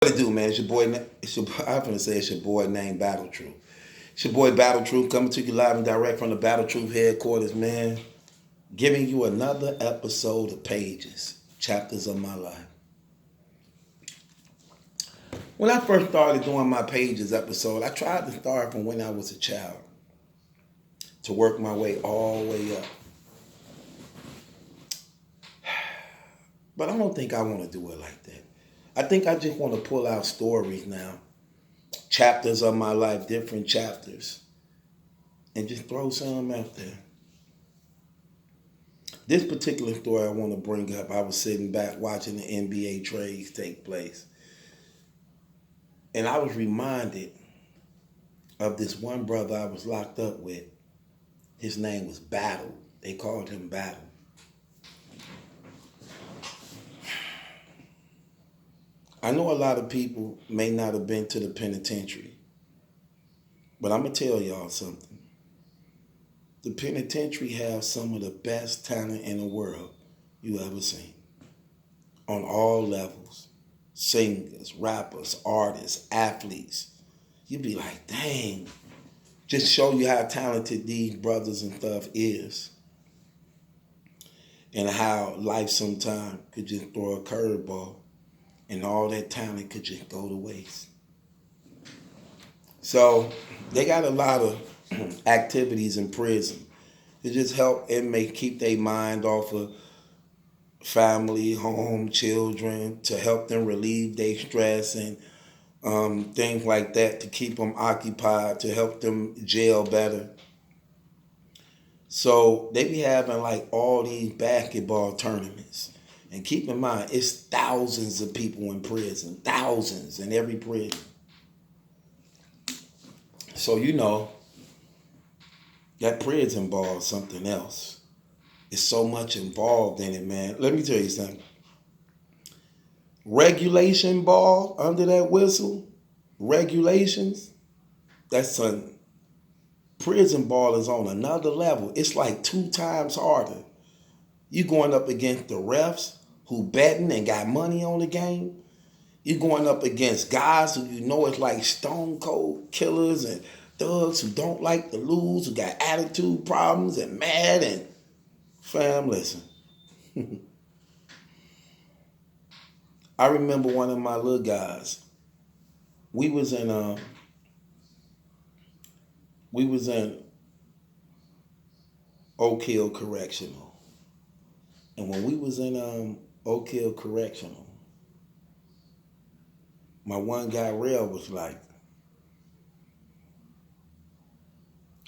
What it do, man? It's your boy. I'm gonna say it's your boy named Battle Truth. It's your boy Battle Truth coming to you live and direct from the Battle Truth headquarters, man. Giving you another episode of Pages, Chapters of My Life. When I first started doing my Pages episode, I tried to start from when I was a child to work my way all the way up. But I don't think I want to do it like that. I think I just want to pull out stories now, chapters of my life, different chapters, and just throw some out there. This particular story I want to bring up, I was sitting back watching the NBA trades take place, and I was reminded of this one brother I was locked up with. His name was Battle. They called him Battle. I know a lot of people may not have been to the penitentiary, but I'm going to tell y'all something. The penitentiary has some of the best talent in the world you ever seen. On all levels. Singers, rappers, artists, athletes. You'd be like, dang. Just show you how talented these brothers and stuff is. And how life sometimes could just throw a curveball. And all that talent could just go to waste. So they got a lot of activities in prison to just help inmates keep their mind off of family, home, children, to help them relieve their stress and things like that, to keep them occupied, to help them jail better. So they be having like all these basketball tournaments. And keep in mind, it's thousands of people in prison, thousands in every prison. So you know, that prison ball is something else. It's so much involved in it, man. Let me tell you something. Regulation ball under that whistle, regulations, that's a prison ball is on another level. It's like 2 times harder. You going up against the refs who betting and got money on the game. You're going up against guys who you know is like stone cold killers and thugs who don't like to lose, who got attitude problems and mad and fam, listen. I remember one of my little guys. We was in Oak Hill Correctional. And when we was in Oak Hill Correctional, my one guy, Rail, was like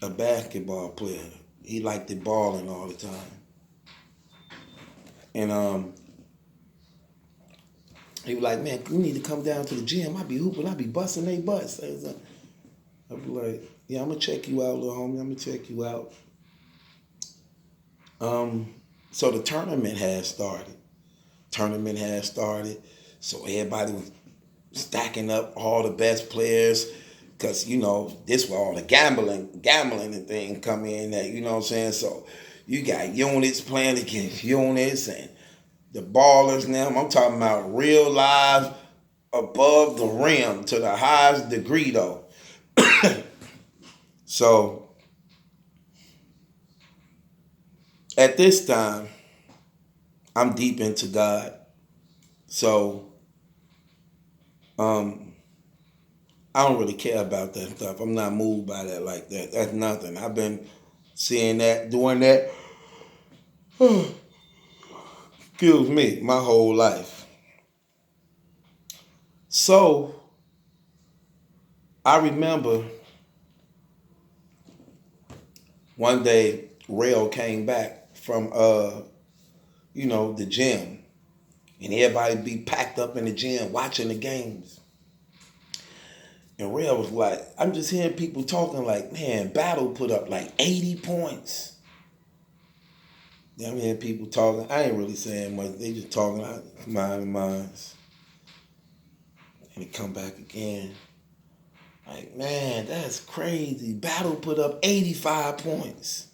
a basketball player. He liked the balling all the time. And he was like, man, you need to come down to the gym. I be hooping, I be busting they butts. I be like, yeah, I'm going to check you out, little homie. I'm going to check you out. So the tournament had started. So everybody was stacking up all the best players because, you know, this where all the gambling and things come in at, you know what I'm saying? So you got units playing against units and the ballers now. I'm talking about real live above the rim to the highest degree though. So at this time, I'm deep into God. So I don't really care about that stuff. I'm not moved by that like that. That's nothing. I've been seeing that, doing that, excuse me, my whole life. So I remember one day Rail came back from the gym. And everybody be packed up in the gym watching the games. And Rail was like, I'm just hearing people talking like, man, Battle put up like 80 points. Yeah, I'm hearing people talking. I ain't really saying much. They just talking out of mind and minds. And they come back again. Like, man, that's crazy. Battle put up 85 points.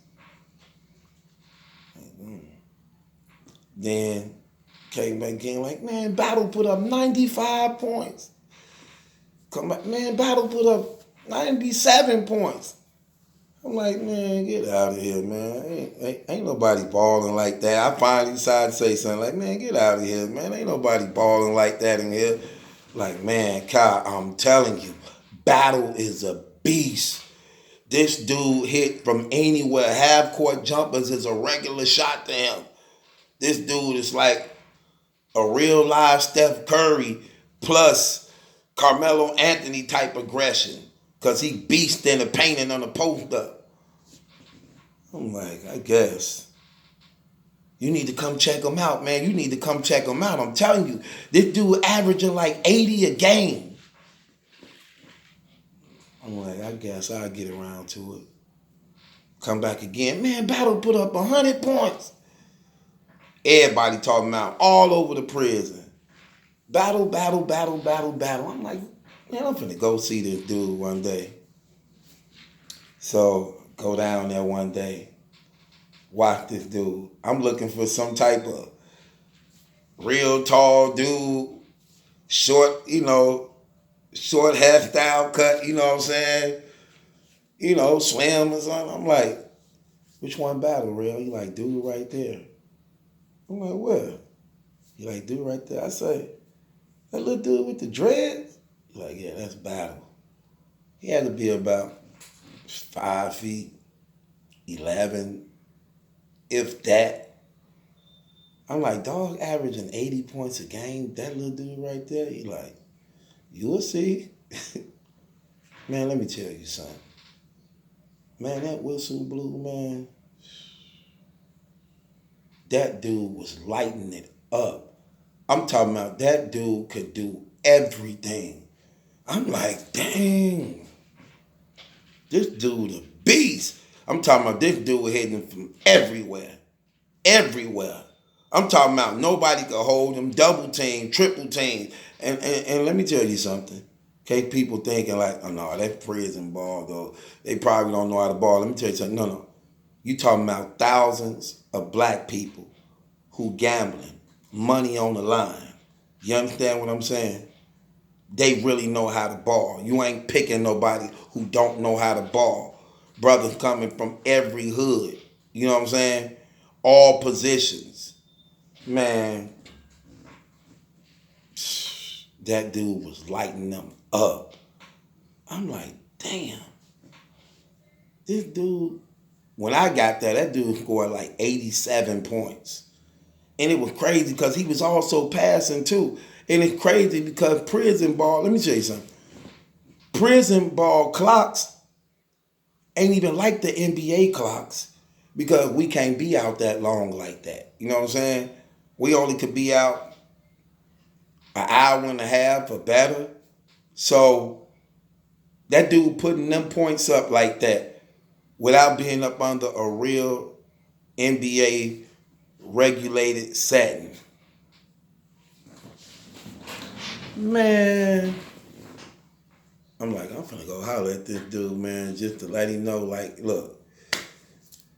Then came back again like, man, Battle put up 95 points. Come back, man, Battle put up 97 points. I'm like, man, get out of here, man. Ain't nobody balling like that. I finally decided to say something like, man, get out of here, man. Ain't nobody balling like that in here. Like, man, Kyle, I'm telling you, Battle is a beast. This dude hit from anywhere. Half court jumpers is a regular shot to him. This dude is like a real live Steph Curry plus Carmelo Anthony type aggression. Because he beast in the paint and on the post up. I'm like, I guess. You need to come check him out, man. You need to come check him out. I'm telling you, this dude averaging like 80 a game. I'm like, I guess I'll get around to it. Come back again. Man, Battle put up 100 points. Everybody talking about all over the prison. Battle, battle, battle, battle, battle. I'm like, man, I'm finna go see this dude one day. So, go down there one day. Watch this dude. I'm looking for some type of real tall dude. Short, short hairstyle cut, you know what I'm saying? Swim or something. I'm like, which one Battle, real? He like, dude right there. I'm like, where? He like, dude right there. I say, that little dude with the dreads? He like, yeah, that's Battle. He had to be about 5 feet, 11, if that. I'm like, dog averaging 80 points a game, that little dude right there? He like, you'll see. Man, let me tell you something. Man, that whistle blew, man. That dude was lighting it up. I'm talking about that dude could do everything. I'm like, dang. This dude a beast. I'm talking about this dude hitting from everywhere. Everywhere. I'm talking about nobody could hold him, double team, triple team. And let me tell you something. Okay, people thinking like, oh no, that's prison ball though. They probably don't know how to ball. Let me tell you something. No. You talking about thousands of black people who gambling, money on the line. You understand what I'm saying? They really know how to ball. You ain't picking nobody who don't know how to ball. Brothers coming from every hood. You know what I'm saying? All positions. Man, that dude was lighting them up. I'm like, damn. This dude, when I got there, that dude scored like 87 points. And it was crazy because he was also passing too. And it's crazy because prison ball, let me tell you something. Prison ball clocks ain't even like the NBA clocks because we can't be out that long like that. You know what I'm saying? We only could be out an hour and a half or better. So that dude putting them points up like that without being up under a real NBA regulated setting. Man, I'm like, I'm finna go holler at this dude, man, just to let him know, like, look,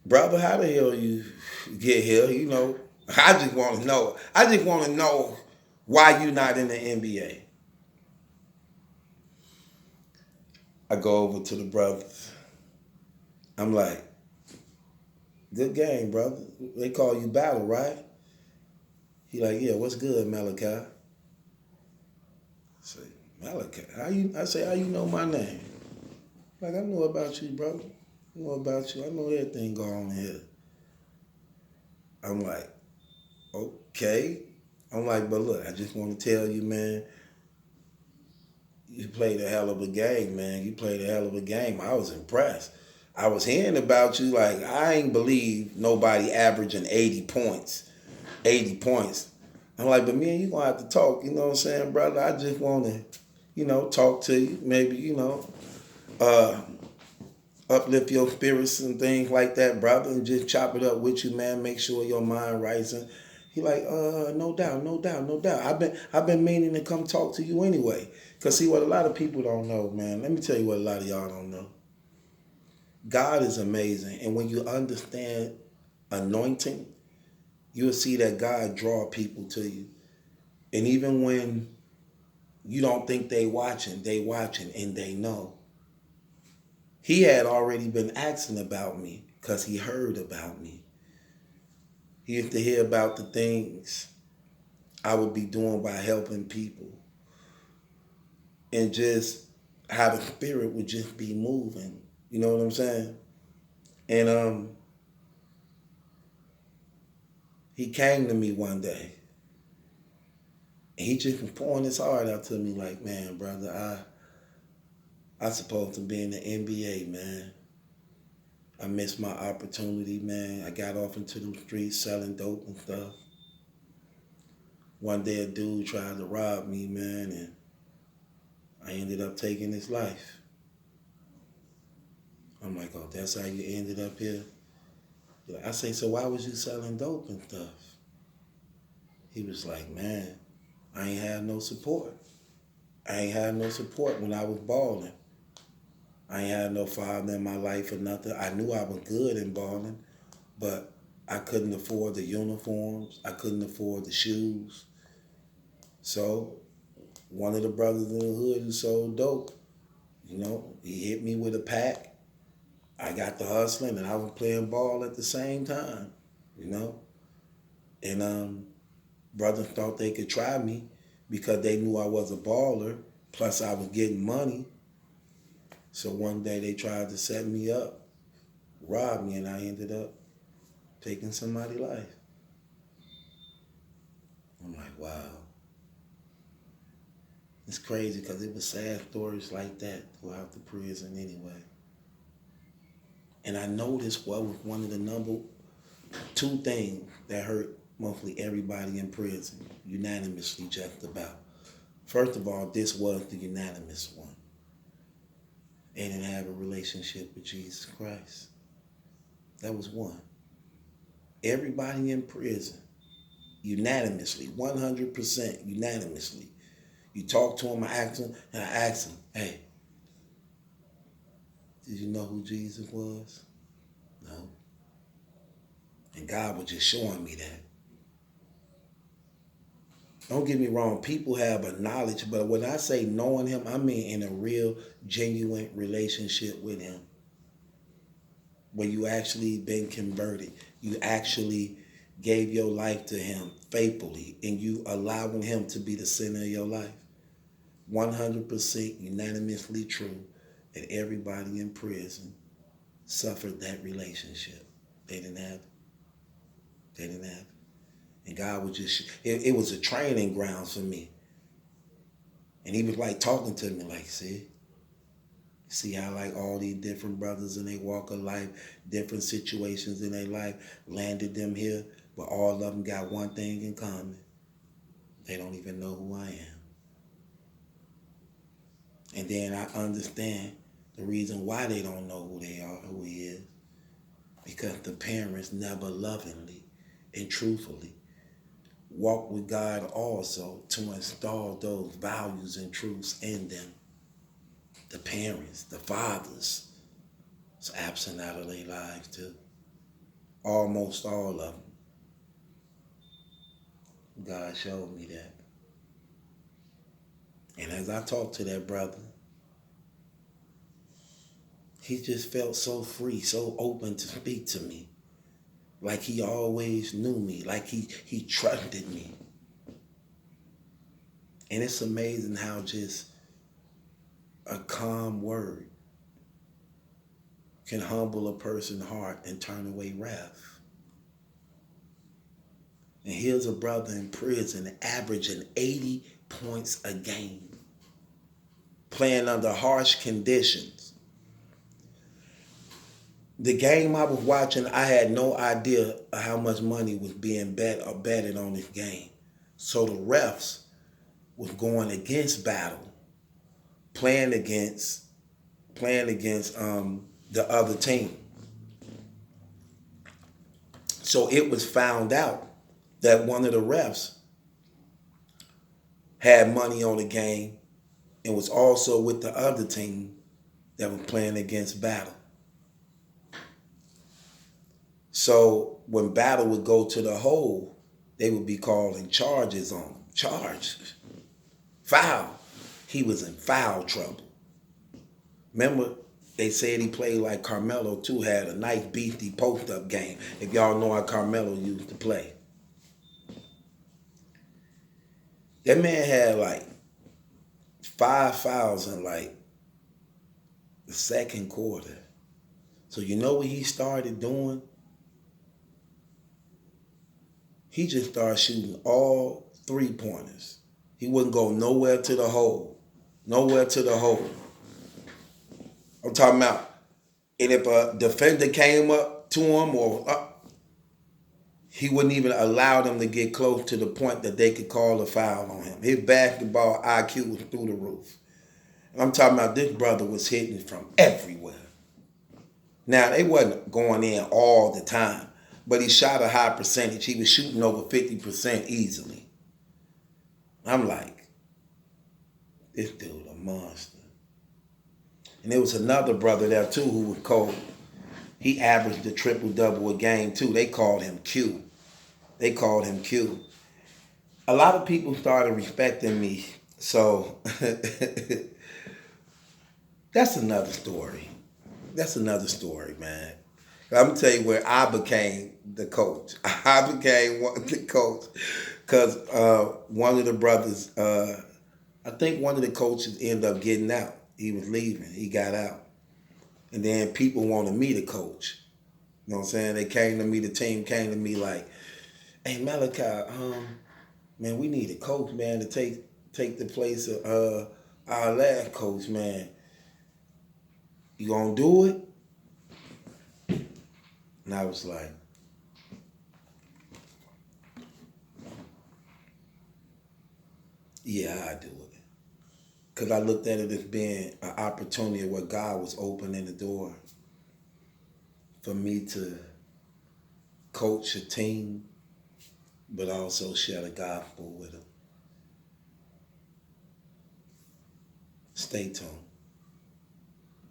brother, how the hell you get here? I just want to know. I just want to know why you not in the NBA. I go over to the brothers. I'm like, good game, brother. They call you Battle, right? He like, yeah, what's good, Malachi? I say, Malachi, how you know my name? Like, I know about you, brother. I know about you. I know everything going on here. I'm like, okay. I'm like, but look, I just want to tell you, man, you played a hell of a game, man. You played a hell of a game. I was impressed. I was hearing about you, like, I ain't believe nobody averaging 80 points. 80 points. I'm like, but me and you gonna have to talk, you know what I'm saying, brother? I just want to, talk to you. Maybe, uplift your spirits and things like that, brother, and just chop it up with you, man. Make sure your mind rising. He like, no doubt, no doubt, no doubt. I've been meaning to come talk to you anyway. Cause see what a lot of people don't know, man. Let me tell you what a lot of y'all don't know. God is amazing, and when you understand anointing, you'll see that God draw people to you. And even when You don't think they watching and they know. He had already been asking about me because he heard about me. He used to hear about the things I would be doing by helping people and just how the spirit would just be moving. You know what I'm saying? And he came to me one day and he just was pouring his heart out to me like, man, brother, I supposed to be in the NBA, man. I missed my opportunity, man. I got off into the streets selling dope and stuff. One day a dude tried to rob me, man, and I ended up taking his life. I'm like, oh, that's how you ended up here? I say, so why was you selling dope and stuff? He was like, man, I ain't had no support. I ain't had no support when I was balling. I ain't had no father in my life or nothing. I knew I was good in balling, but I couldn't afford the uniforms. I couldn't afford the shoes. So one of the brothers in the hood who sold dope, he hit me with a pack. I got the hustling and I was playing ball at the same time, you know. And brothers thought they could try me because they knew I was a baller. Plus I was getting money. So one day they tried to set me up, rob me, and I ended up taking somebody's life. I'm like, wow. It's crazy because it was sad stories like that throughout the prison anyway. And I noticed what was one of the number two things that hurt mostly everybody in prison, unanimously just about. First of all, this was the unanimous one. They didn't have a relationship with Jesus Christ. That was one. Everybody in prison, unanimously, 100% unanimously. You talk to him, I ask him, hey, did you know who Jesus was? No. And God was just showing me that. Don't get me wrong, people have a knowledge, but when I say knowing him, I mean in a real, genuine relationship with him. Where you actually been converted. You actually gave your life to him faithfully and you allowing him to be the center of your life. 100% unanimously true that everybody in prison suffered that relationship. They didn't have it. They didn't have it. And God was just, it was a training ground for me. And he was like talking to me like, see how like all these different brothers in their walk of life, different situations in their life landed them here, but all of them got one thing in common. They don't even know who I am. And then I understand the reason why they don't know who they are, who he is. Because the parents never lovingly and truthfully walk with God also to install those values and truths in them. The parents, the fathers, is absent out of their lives too. Almost all of them. God showed me that. And as I talked to that brother, he just felt so free, so open to speak to me. Like he always knew me, like he trusted me. And it's amazing how just a calm word can humble a person's heart and turn away wrath. And here's a brother in prison averaging 80 points a game, playing under harsh conditions. The game I was watching, I had no idea how much money was being bet or betted on this game. So the refs was going against Battle, playing against the other team. So it was found out that one of the refs had money on the game and was also with the other team that was playing against Battle. So when Battle would go to the hole, they would be calling charges on them. Charge. Foul. he was in foul trouble. Remember, they said he played like Carmelo too, had a nice beefy post-up game. If y'all know how Carmelo used to play. That man had like 5 fouls in like the second quarter. So you know what he started doing? He just started shooting all 3-pointers. He wouldn't go nowhere to the hole. Nowhere to the hole. I'm talking about, and if a defender came up to him or up, he wouldn't even allow them to get close to the point that they could call a foul on him. His basketball IQ was through the roof. And I'm talking about this brother was hitting from everywhere. Now, they wasn't going in all the time, but he shot a high percentage. He was shooting over 50% easily. I'm like, this dude a monster. And there was another brother there too who was cold. He averaged a triple-double a game too. They called him Q. They called him Q. A lot of people started respecting me. So that's another story. That's another story, man. I'm going to tell you where I became the coach. I became the coach because one of the brothers, I think one of the coaches ended up getting out. He was leaving. He got out. And then people wanted me to coach. You know what I'm saying? They came to me, the team came to me like, hey, Malachi, man, we need a coach, man, to take the place of our last coach, man. You gonna do it? And I was like, yeah, I do it. Because I looked at it as being an opportunity where God was opening the door for me to coach a team, but also share the gospel with them. Stay tuned.